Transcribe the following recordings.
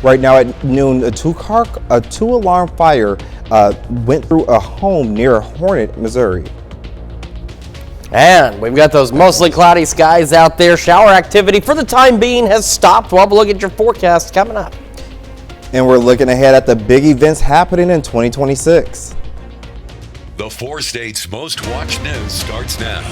Right now at noon, a two-alarm fire went through a home near Hornet, Missouri. And we've got those mostly cloudy skies out there. Shower activity for the time being has stopped. We'll have a look at your forecast coming up. And we're looking ahead at the big events happening in 2026. The 4 states' most watched news starts now.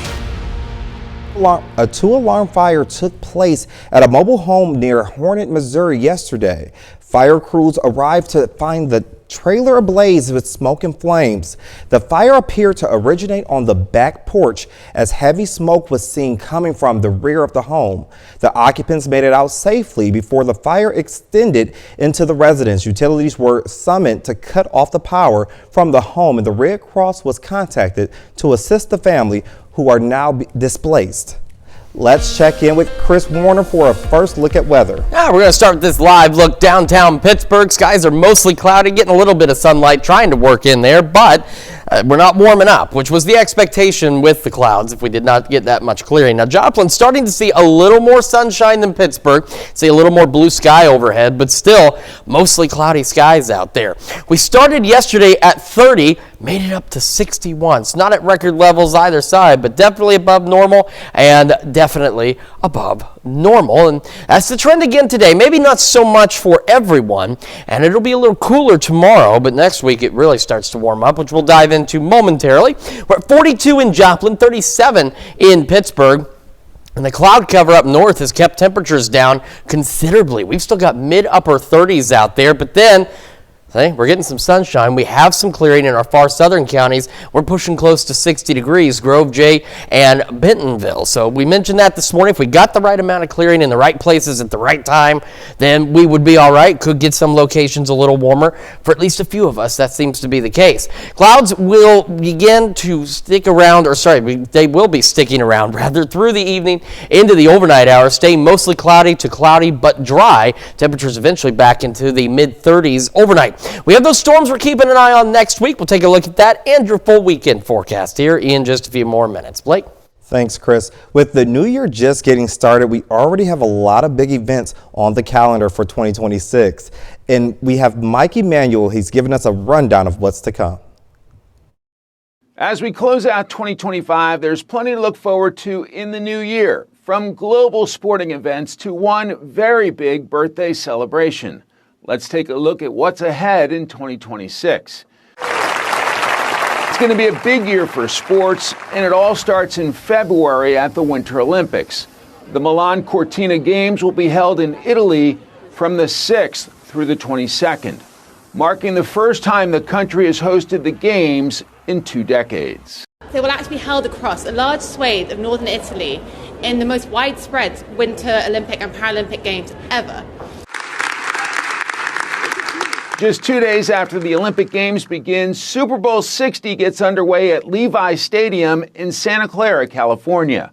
A two-alarm fire took place at a mobile home near Hornet, Missouri yesterday. Fire crews arrived to find the trailer ablaze with smoke and flames. The fire appeared to originate on the back porch as heavy smoke was seen coming from the rear of the home. The occupants made it out safely before the fire extended into the residence. Utilities were summoned to cut off the power from the home, and the Red Cross was contacted to assist the family who are now displaced. Let's check in with Chris Warner for a first look at weather. Now we're going to start with this live look downtown Pittsburgh. Skies are mostly cloudy, getting a little bit of sunlight trying to work in there, but we're not warming up, which was the expectation with the clouds if we did not get that much clearing. Now Joplin's starting to see a little more sunshine than Pittsburgh, see a little more blue sky overhead, but still mostly cloudy skies out there. We started yesterday at 30, made it up to 61. It's not at record levels either side, but definitely above normal and definitely above normal. And that's the trend again today. Maybe not so much for everyone, and it'll be a little cooler tomorrow, but next week it really starts to warm up, which we'll dive into momentarily. We're at 42 in Joplin, 37 in Pittsburgh. And the cloud cover up north has kept temperatures down considerably. We've still got mid-upper 30s out there, but then we're getting some sunshine. We have some clearing in our far southern counties. We're pushing close to 60 degrees, Grove, Jay, and Bentonville. So we mentioned that this morning. If we got the right amount of clearing in the right places at the right time, then we would be all right. Could get some locations a little warmer. For at least a few of us, that seems to be the case. Clouds will begin to stick around, they will be sticking around rather through the evening into the overnight hours, staying mostly cloudy to cloudy but dry. Temperatures eventually back into the mid-30s overnight. We have those storms we're keeping an eye on next week. We'll take a look at that and your full weekend forecast here in just a few more minutes. Blake? Thanks, Chris. With the new year just getting started, we already have a lot of big events on the calendar for 2026. And we have Mike Emanuel. He's giving us a rundown of what's to come. As we close out 2025, there's plenty to look forward to in the new year, from global sporting events to one very big birthday celebration. Let's take a look at what's ahead in 2026. It's going to be a big year for sports, and it all starts in February at the Winter Olympics. The Milan Cortina Games will be held in Italy from the 6th through the 22nd, marking the first time the country has hosted the Games in 2 decades. They will actually be held across a large swathe of northern Italy in the most widespread Winter Olympic and Paralympic Games ever. Just 2 days after the Olympic Games begin, Super Bowl 60 gets underway at Levi Stadium in Santa Clara, California.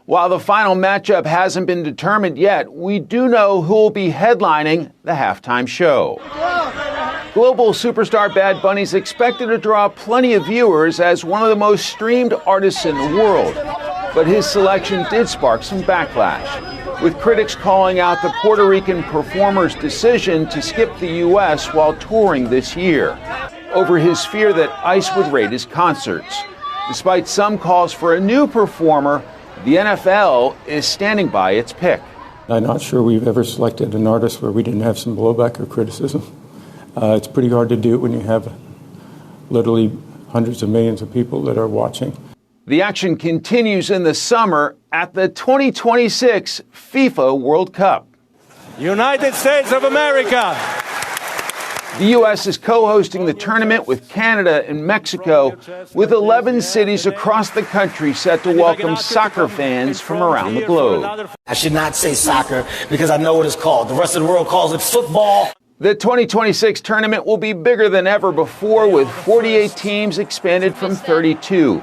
While the final matchup hasn't been determined yet, we do know who will be headlining the halftime show. Global superstar Bad Bunny is expected to draw plenty of viewers as one of the most streamed artists in the world, but his selection did spark some backlash, with critics calling out the Puerto Rican performer's decision to skip the U.S. while touring this year, over his fear that ICE would raid his concerts. Despite some calls for a new performer, the NFL is standing by its pick. I'm not sure we've ever selected an artist where we didn't have some blowback or criticism. It's pretty hard to do when you have literally hundreds of millions of people that are watching. The action continues in the summer at the 2026 FIFA World Cup. United States of America. The U.S. is co-hosting the tournament with Canada and Mexico, with 11 cities across the country set to welcome soccer fans from around the globe. I should not say soccer because I know what it's called. The rest of the world calls it football. The 2026 tournament will be bigger than ever before, with 48 teams expanded from 32.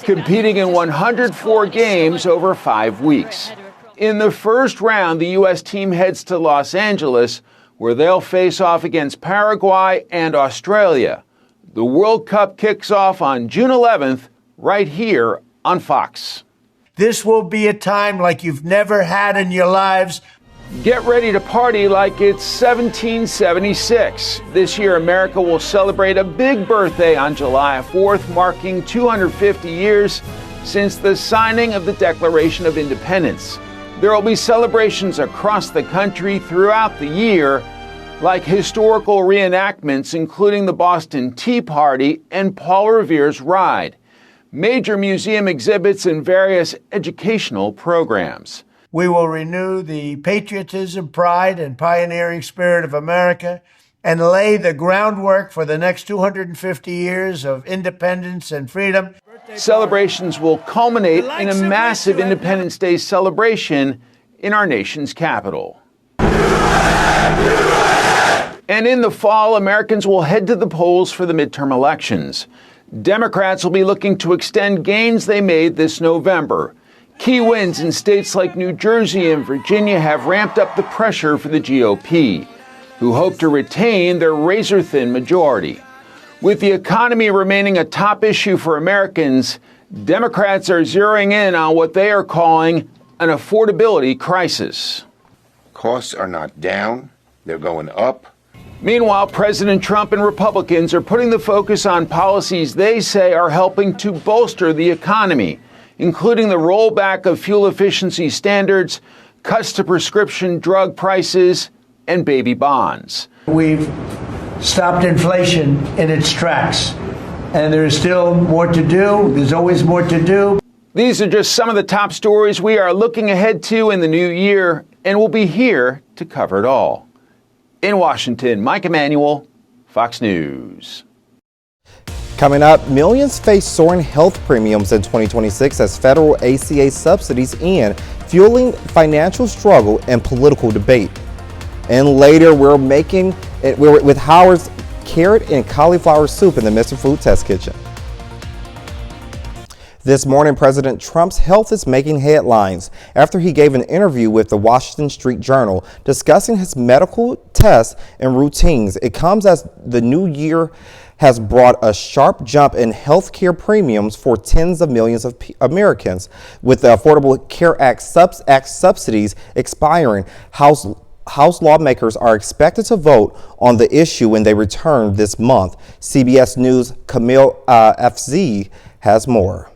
Competing in 104 games over 5 weeks. In the first round, the U.S. team heads to Los Angeles, where they'll face off against Paraguay and Australia. The World Cup kicks off on June 11th, right here on Fox. This will be a time like you've never had in your lives. Get ready to party like it's 1776. This year, America will celebrate a big birthday on July 4th, marking 250 years since the signing of the Declaration of Independence. There will be celebrations across the country throughout the year, like historical reenactments, including the Boston Tea Party and Paul Revere's Ride, major museum exhibits, and various educational programs. We will renew the patriotism, pride, and pioneering spirit of America and lay the groundwork for the next 250 years of independence and freedom. Celebrations will culminate in a massive Independence Day celebration in our nation's capital. And in the fall, Americans will head to the polls for the midterm elections. Democrats will be looking to extend gains they made this November. Key wins in states like New Jersey and Virginia have ramped up the pressure for the GOP, who hope to retain their razor-thin majority. With the economy remaining a top issue for Americans, Democrats are zeroing in on what they are calling an affordability crisis. Costs are not down, they're going up. Meanwhile, President Trump and Republicans are putting the focus on policies they say are helping to bolster the economy, including the rollback of fuel efficiency standards, cuts to prescription drug prices, and baby bonds. We've stopped inflation in its tracks, and there is still more to do. There's always more to do. These are just some of the top stories we are looking ahead to in the new year, and we'll be here to cover it all. In Washington, Mike Emanuel, Fox News. Coming up, millions face soaring health premiums in 2026 as federal ACA subsidies end, fueling financial struggle and political debate. And later, we're with Howard's carrot and cauliflower soup in the Mr. Food Test Kitchen. This morning, President Trump's health is making headlines after he gave an interview with the Washington Street Journal discussing his medical tests and routines. It comes as the new year has brought a sharp jump in health care premiums for tens of millions of Americans. With the Affordable Care Act subsidies expiring, House lawmakers are expected to vote on the issue when they return this month. CBS News' Camille FZ has more.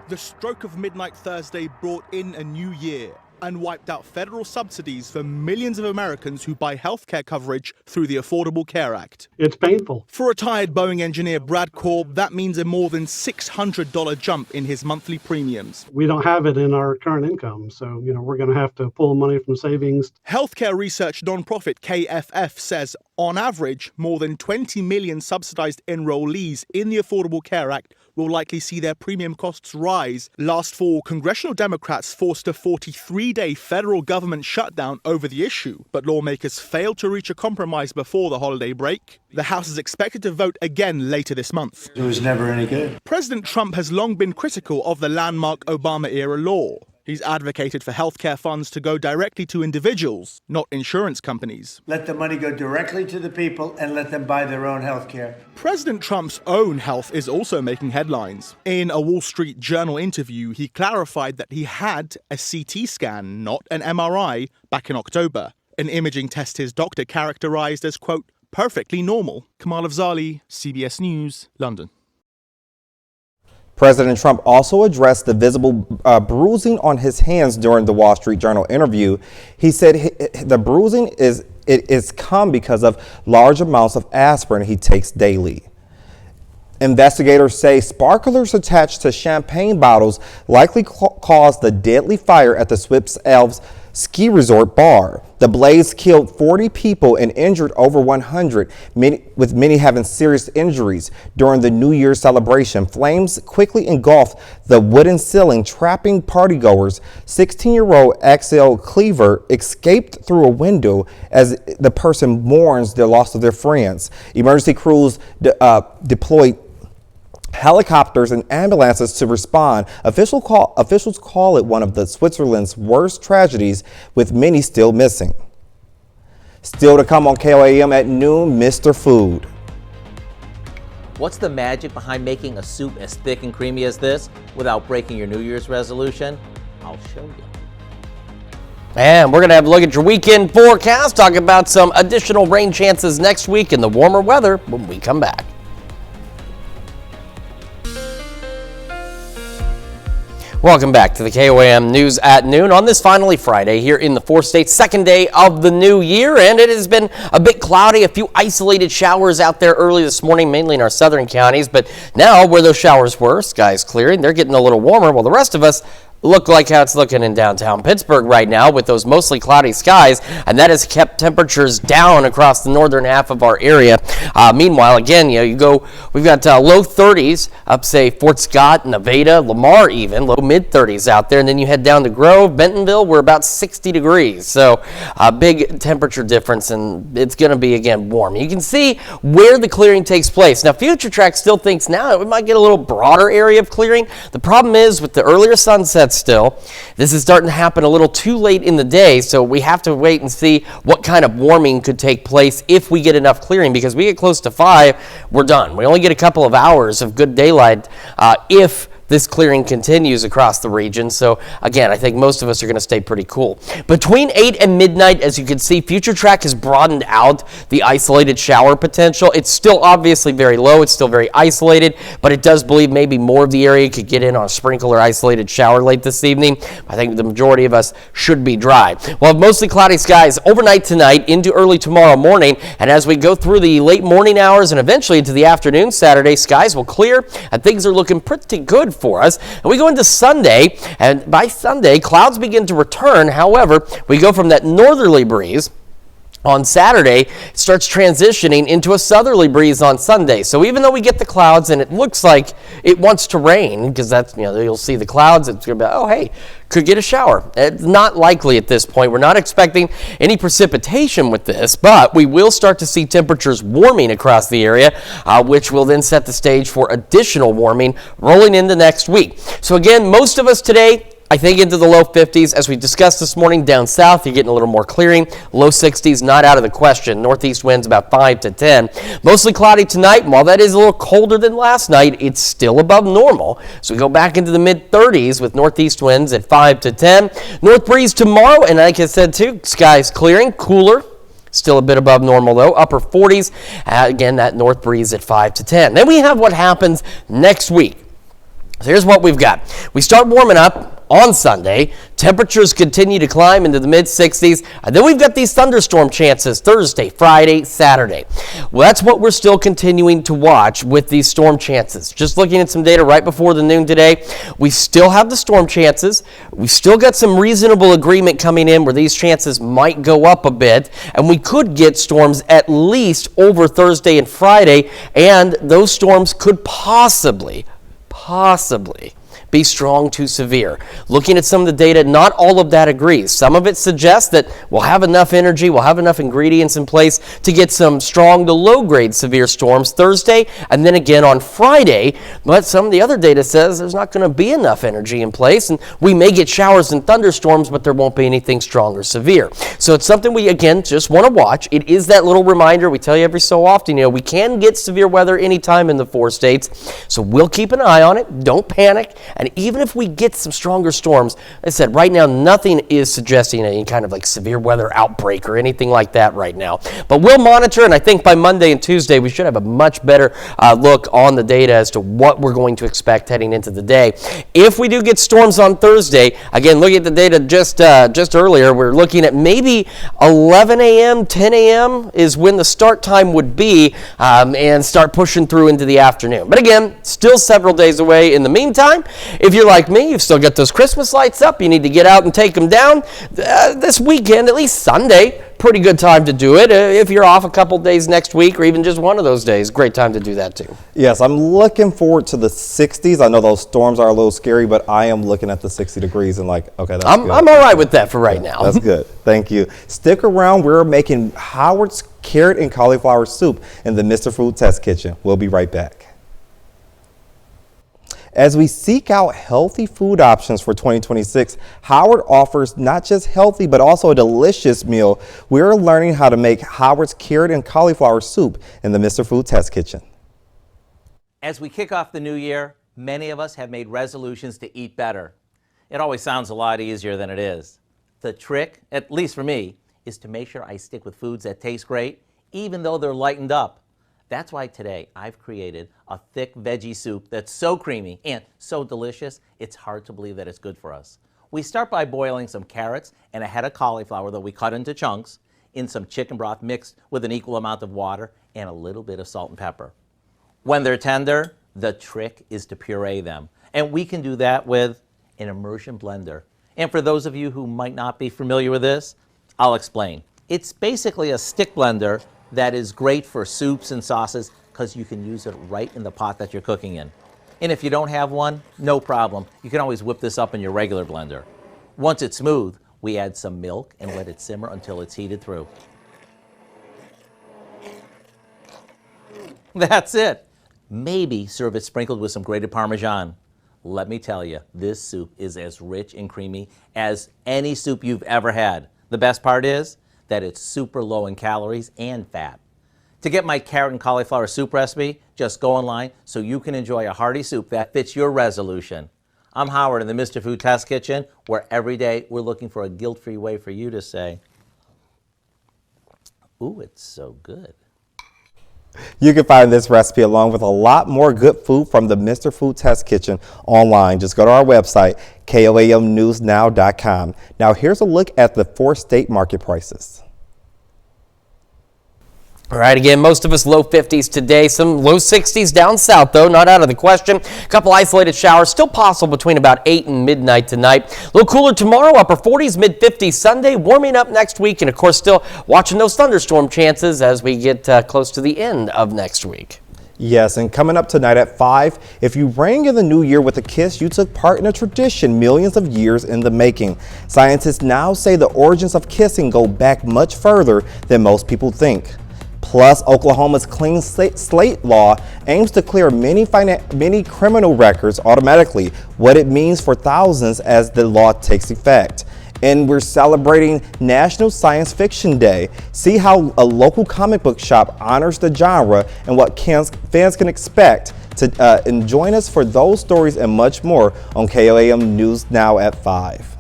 The stroke of midnight Thursday brought in a new year and wiped out federal subsidies for millions of Americans who buy healthcare coverage through the Affordable Care Act. It's painful. For retired Boeing engineer Brad Korb, that means a more than $600 jump in his monthly premiums. We don't have it in our current income, so we're going to have to pull money from savings. Healthcare research nonprofit KFF says, on average, more than 20 million subsidized enrollees in the Affordable Care Act will likely see their premium costs rise. Last fall, congressional Democrats forced a 43-day federal government shutdown over the issue, but lawmakers failed to reach a compromise before the holiday break. The House is expected to vote again later this month. It was never any good. President Trump has long been critical of the landmark Obama-era law. He's advocated for healthcare funds to go directly to individuals, not insurance companies. Let the money go directly to the people and let them buy their own health care. President Trump's own health is also making headlines. In a Wall Street Journal interview, he clarified that he had a CT scan, not an MRI, back in October, an imaging test his doctor characterized as, quote, perfectly normal. Kamal Afzali, CBS News, London. President Trump also addressed the visible bruising on his hands during the Wall Street Journal interview. He said the bruising is come because of large amounts of aspirin he takes daily. Investigators say sparklers attached to champagne bottles likely caused the deadly fire at the Swiss Alps ski resort bar. The blaze killed 40 people and injured over 100, with many having serious injuries. During the New Year's celebration, flames quickly engulfed the wooden ceiling, trapping partygoers. 16-year-old Axel Cleaver escaped through a window as the person mourns the loss of their friends. Emergency crews deployed helicopters and ambulances to respond. Officials call it one of Switzerland's worst tragedies, with many still missing. Still to come on KOAM at noon, Mr. Food. What's the magic behind making a soup as thick and creamy as this without breaking your New Year's resolution? I'll show you. And we're going to have a look at your weekend forecast, talk about some additional rain chances next week and the warmer weather when we come back. Welcome back to the KOAM News at Noon on this finally Friday here in the 4-state second day of the new year. And it has been a bit cloudy, a few isolated showers out there early this morning, mainly in our southern counties. But now where those showers were, skies clearing, they're getting a little warmer. While the rest of us look like how it's looking in downtown Pittsburgh right now with those mostly cloudy skies, and that has kept temperatures down across the northern half of our area. Meanwhile, again, we've got low 30s up, say, Fort Scott, Nevada, Lamar even, low mid 30s out there, and then you head down to Grove, Bentonville, we're about 60 degrees. So a big temperature difference, and it's going to be, again, warm. You can see where the clearing takes place. Now, Future Track still thinks now we might get a little broader area of clearing. The problem is with the earlier sunsets still, this is starting to happen a little too late in the day, so we have to wait and see what kind of warming could take place if we get enough clearing, because we get close to 5, we're done. We only get a couple of hours of good daylight if this clearing continues across the region. So again, I think most of us are going to stay pretty cool. Between 8 and midnight, as you can see, Future Track has broadened out the isolated shower potential. It's still obviously very low. It's still very isolated, but it does believe maybe more of the area could get in on a sprinkle or isolated shower late this evening. I think the majority of us should be dry. We'll have mostly cloudy skies overnight tonight into early tomorrow morning, and as we go through the late morning hours and eventually into the afternoon Saturday, skies will clear and things are looking pretty good for us. And we go into Sunday, and by Sunday, clouds begin to return. However, we go from that northerly breeze on Saturday, it starts transitioning into a southerly breeze on Sunday. So even though we get the clouds and it looks like it wants to rain, because that's, you'll see the clouds, it's going to be, oh, hey, could get a shower. It's not likely at this point. We're not expecting any precipitation with this, but we will start to see temperatures warming across the area, which will then set the stage for additional warming rolling into next week. So again, most of us today, I think into the low 50s. As we discussed this morning, down south, you're getting a little more clearing. Low 60s, not out of the question. Northeast winds about 5 to 10. Mostly cloudy tonight, and while that is a little colder than last night, it's still above normal. So we go back into the mid 30s with northeast winds at 5 to 10. North breeze tomorrow, and like I said too, skies clearing, cooler. Still a bit above normal though, upper 40s. Again, that north breeze at 5 to 10. Then we have what happens next week. So here's what we've got. We start warming up on Sunday. Temperatures continue to climb into the mid-60s. And then we've got these thunderstorm chances Thursday, Friday, Saturday. Well, that's what we're still continuing to watch with these storm chances. Just looking at some data right before the noon today, we still have the storm chances. We've still got some reasonable agreement coming in where these chances might go up a bit. And we could get storms at least over Thursday and Friday. And those storms could possibly be strong to severe. Looking at some of the data, not all of that agrees. Some of it suggests that we'll have enough energy, we'll have enough ingredients in place to get some strong to low-grade severe storms Thursday and then again on Friday. But some of the other data says there's not going to be enough energy in place, and we may get showers and thunderstorms, but there won't be anything strong or severe. So it's something we, again, just want to watch. It is that little reminder we tell you every so often, we can get severe weather anytime in the 4 states. So we'll keep an eye on it. Don't panic. And even if we get some stronger storms, like I said, right now, nothing is suggesting any kind of like severe weather outbreak or anything like that right now. But we'll monitor, and I think by Monday and Tuesday, we should have a much better look on the data as to what we're going to expect heading into the day. If we do get storms on Thursday, again, looking at the data just earlier, we're looking at maybe 11 a.m., 10 a.m. is when the start time would be, and start pushing through into the afternoon. But again, still several days away. In the meantime, if you're like me, you've still got those Christmas lights up, you need to get out and take them down. This weekend, at least Sunday, pretty good time to do it. If you're off a couple days next week or even just one of those days, great time to do that too. Yes, I'm looking forward to the 60s. I know those storms are a little scary, but I am looking at the 60 degrees and like, okay, that's good. I'm all right with that for right now. That's good. Thank you. Stick around. We're making Howard's carrot and cauliflower soup in the Mr. Food Test Kitchen. We'll be right back. As we seek out healthy food options for 2026, Howard offers not just healthy, but also a delicious meal. We're learning how to make Howard's carrot and cauliflower soup in the Mr. Food Test Kitchen. As we kick off the new year, many of us have made resolutions to eat better. It always sounds a lot easier than it is. The trick, at least for me, is to make sure I stick with foods that taste great, even though they're lightened up. That's why today I've created a thick veggie soup that's so creamy and so delicious, it's hard to believe that it's good for us. We start by boiling some carrots and a head of cauliflower that we cut into chunks in some chicken broth mixed with an equal amount of water and a little bit of salt and pepper. When they're tender, the trick is to puree them. And we can do that with an immersion blender. And for those of you who might not be familiar with this, I'll explain. It's basically a stick blender that is great for soups and sauces because you can use it right in the pot that you're cooking in. And if you don't have one, no problem. You can always whip this up in your regular blender. Once it's smooth, we add some milk and let it simmer until it's heated through. That's it. Maybe serve it sprinkled with some grated Parmesan. Let me tell you, this soup is as rich and creamy as any soup you've ever had. The best part is that it's super low in calories and fat. To get my carrot and cauliflower soup recipe, just go online so you can enjoy a hearty soup that fits your resolution. I'm Howard in the Mr. Food Test Kitchen, where every day we're looking for a guilt-free way for you to say, ooh, it's so good. You can find this recipe along with a lot more good food from the Mr. Food Test Kitchen online. Just go to our website, KOAMnewsnow.com. Now here's a look at the 4 state market prices. All right, again, most of us low 50s today, some low 60s down south, though, not out of the question. A couple isolated showers still possible between about 8 and midnight tonight. A little cooler tomorrow, upper 40s, mid 50s Sunday, warming up next week, and of course still watching those thunderstorm chances as we get close to the end of next week. Yes, and coming up tonight at 5, if you rang in the new year with a kiss, you took part in a tradition millions of years in the making. Scientists now say the origins of kissing go back much further than most people think. Plus, Oklahoma's clean slate law aims to clear many criminal records automatically, what it means for thousands as the law takes effect. And we're celebrating National Science Fiction Day. See how a local comic book shop honors the genre and what fans can expect and join us for those stories and much more on KOAM News Now at 5.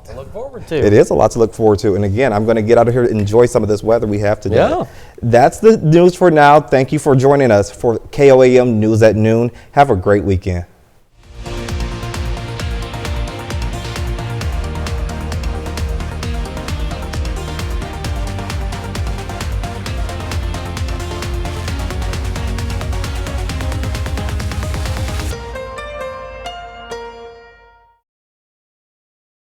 To look forward to. It is a lot to look forward to. And again, I'm going to get out of here to enjoy some of this weather we have today. Yeah. That's the news for now. Thank you for joining us for KOAM News at Noon. Have a great weekend.